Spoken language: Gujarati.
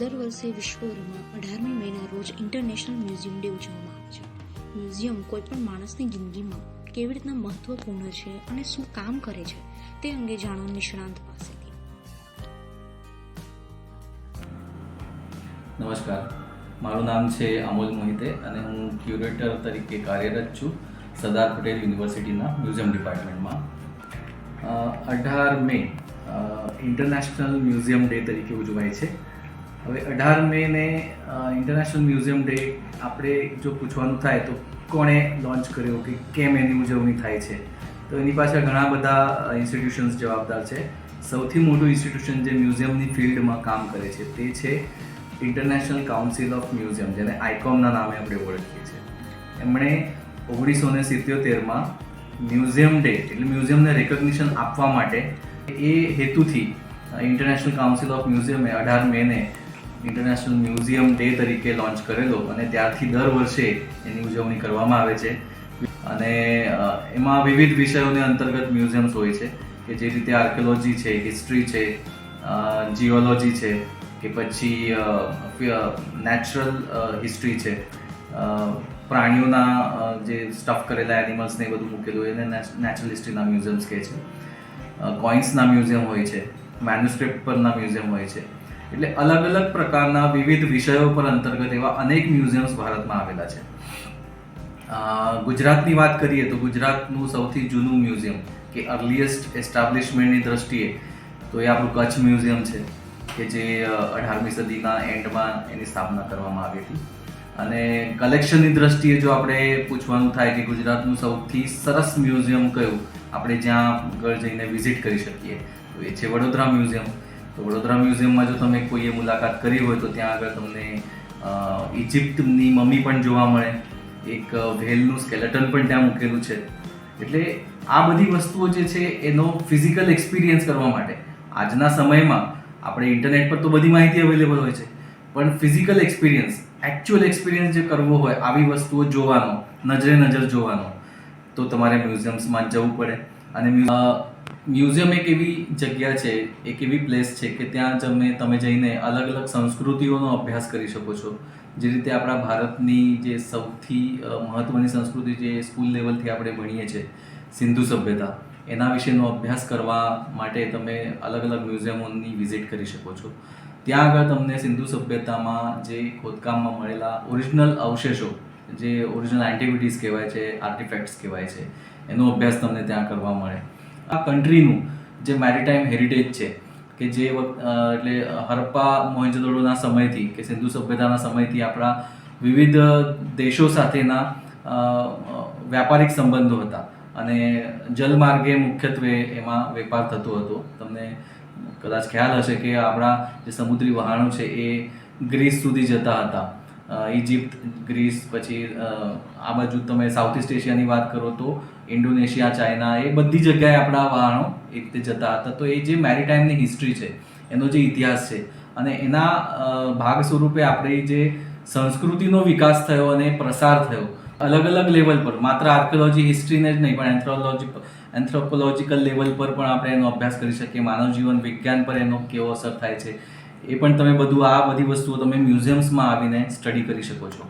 દર વર્ષે વિશ્વભરમાં 18મી મેના રોજ ઇન્ટરનેશનલ મ્યુઝિયમ ડે ઉજવવામાં આવે છે. મ્યુઝિયમ કોઈપણ માણસની જિંદગીમાં કેવી રીતના મહત્વપૂર્ણ છે અને શું કામ કરે છે તે અંગે જાણો નિષ્ણાંત પાસેથી. નમસ્કાર, મારું નામ છે અમોલ મોહિતે અને હું ક્યુરેટર તરીકે કાર્યરત છું સરદાર પટેલ યુનિવર્સિટીના મ્યુઝિયમ ડિપાર્ટમેન્ટમાં. 18 મે ઇન્ટરનેશનલ મ્યુઝિયમ ડે તરીકે ઉજવાય છે. હવે 18 મેને ઇન્ટરનેશનલ મ્યુઝિયમ ડે આપણે જો પૂછવાનું થાય તો કોણે લોન્ચ કર્યો કે કેમ એની ઉજવણી થાય છે, તો એની પાછળ ઘણા બધા ઇન્સ્ટિટ્યુશન્સ જવાબદાર છે. સૌથી મોટું ઇન્સ્ટિટ્યુશન જે મ્યુઝિયમની ફિલ્ડમાં કામ કરે છે તે છે ઇન્ટરનેશનલ કાઉન્સિલ ઓફ મ્યુઝિયમ, જેને આઇકોમના નામે આપણે ઓળખીએ છીએ. એમણે 1977માં મ્યુઝિયમ ડે એટલે મ્યુઝિયમને રેકગ્નિશન આપવા માટે એ હેતુથી international council of મ્યુઝિયમે 18 Maine international museum day તરીકે લોન્ચ કરેલો અને ત્યારથી દર વર્ષે એની ઉજવણી કરવામાં આવે છે. અને એમાં વિવિધ વિષયોને અંતર્ગત મ્યુઝિયમ્સ હોય છે કે જે રીતે આર્કિયોલોજી છે, હિસ્ટ્રી છે, જીઓલોજી છે, કે પછી નેચરલ હિસ્ટ્રી છે, પ્રાણીઓના જે સ્ટફ કરેલા એનિમલ્સને બધું મૂકેલું હોય એને નેચરલ હિસ્ટ્રીના મ્યુઝિયમ્સ કહે છે. કોઇન્સના મ્યુઝિયમ હોય છે, મેન્યુસ્ક્રિપ્ટ પરના મ્યુઝિયમ હોય છે. એટલે અલગ અલગ પ્રકારના વિવિધ વિષયો પર અંતર્ગત એવા અનેક મ્યુઝિયમ્સ ભારતમાં આવેલા છે. ગુજરાતની વાત કરીએ તો ગુજરાતનું સૌથી જૂનું મ્યુઝિયમ કે અર્લીએસ્ટ એસ્ટાબ્લિશમેન્ટની દ્રષ્ટિએ તો એ આપણું કચ્છ મ્યુઝિયમ છે કે જે 18મી સદીના એન્ડમાં એની સ્થાપના કરવામાં આવી હતી. અને કલેક્શનની દ્રષ્ટિએ જો આપણે પૂછવાનું થાય કે ગુજરાતનું સૌથી સરસ મ્યુઝિયમ કયું, આપણે જ્યાં આગળ જઈને વિઝિટ કરી શકીએ તો એ છે વડોદરા મ્યુઝિયમ. તો વડોદરા મ્યુઝિયમમાં જો તમે કોઈએ મુલાકાત કરી હોય તો ત્યાં આગળ તમને ઇજિપ્તની મમ્મી પણ જોવા મળે, એક વ્હેલનું સ્કેલેટન પણ ત્યાં મૂકેલું છે. એટલે આ બધી વસ્તુઓ જે છે એનો ફિઝિકલ એક્સપિરિયન્સ કરવા માટે આજના સમયમાં આપણે ઇન્ટરનેટ પર તો બધી માહિતી અવેલેબલ હોય છે, પણ ફિઝિકલ એક્સપિરિયન્સ, એકચ્યુઅલ એક્સપિરિયન્સ જે કરવો હોય, આવી વસ્તુઓ જોવાનો, નજરે નજર જોવાનો, તો તમારે મ્યુઝિયમ્સમાં જવું પડે. અને મ્યુઝિયમ એક એવી જગ્યા છે, એક એવી પ્લેસ છે કે ત્યાં તમે જઈને અલગ અલગ સંસ્કૃતિઓનો અભ્યાસ કરી શકો છો. જે રીતે આપણા ભારતની જે સૌથી મહત્ત્વની સંસ્કૃતિ જે સ્કૂલ લેવલથી આપણે ભણીએ છીએ, સિંધુ સભ્યતા, એના વિશેનો અભ્યાસ કરવા માટે તમે અલગ અલગ મ્યુઝિયમોની વિઝિટ કરી શકો છો. ત્યાં આગળ તમને સિંધુ સભ્યતામાં જે ખોદકામમાં મળેલા ઓરિજિનલ અવશેષો, જે ઓરિજિનલ એન્ટિવિટીઝ કહેવાય છે, આર્ટિફેક્ટ્સ કહેવાય છે, એનો અભ્યાસ તમને ત્યાં કરવા મળે. આ કન્ટ્રીનું જે મેરીટાઈમ હેરિટેજ છે કે જે એટલે હરપ્પા મોહેંજો-દડોના સમયથી કે સિંધુ સભ્યતાના સમયથી આપણા વિવિધ દેશો સાથેના વ્યાપારિક સંબંધો હતા અને જલમાર્ગે મુખ્યત્વે એમાં વેપાર થતો હતો. તમને કદાચ ખ્યાલ હશે કે આપણા જે સમુદ્રી વહાણો છે એ ગ્રીસ સુધી જતા હતા. ઇજિપ્ત, ગ્રીસ, પછી આ બાજુ તમે સાઉથ ઇસ્ટ એશિયાની વાત કરો તો ઇન્ડોનેશિયા, ચાઇના, એ બધી જગ્યાએ આપણા વહાણો એ રીતે જતા હતા. તો એ જે મેરીટાઈમની હિસ્ટ્રી છે, એનો જે ઇતિહાસ છે, અને એના ભાગ સ્વરૂપે આપણી જે સંસ્કૃતિનો વિકાસ થયો અને પ્રસાર થયો અલગ અલગ લેવલ પર, માત્ર આર્કિયોલોજી, હિસ્ટ્રીને જ નહીં પણ એન્થ્રોપોલોજીકલ લેવલ પર પણ આપણે એનો અભ્યાસ કરી શકીએ. માનવ જીવન વિજ્ઞાન પર એનો કેવો અસર થાય છે એ પણ તમે આ બધી વસ્તુઓ તમે મ્યુઝિયમ્સમાં આવીને સ્ટડી કરી શકો છો.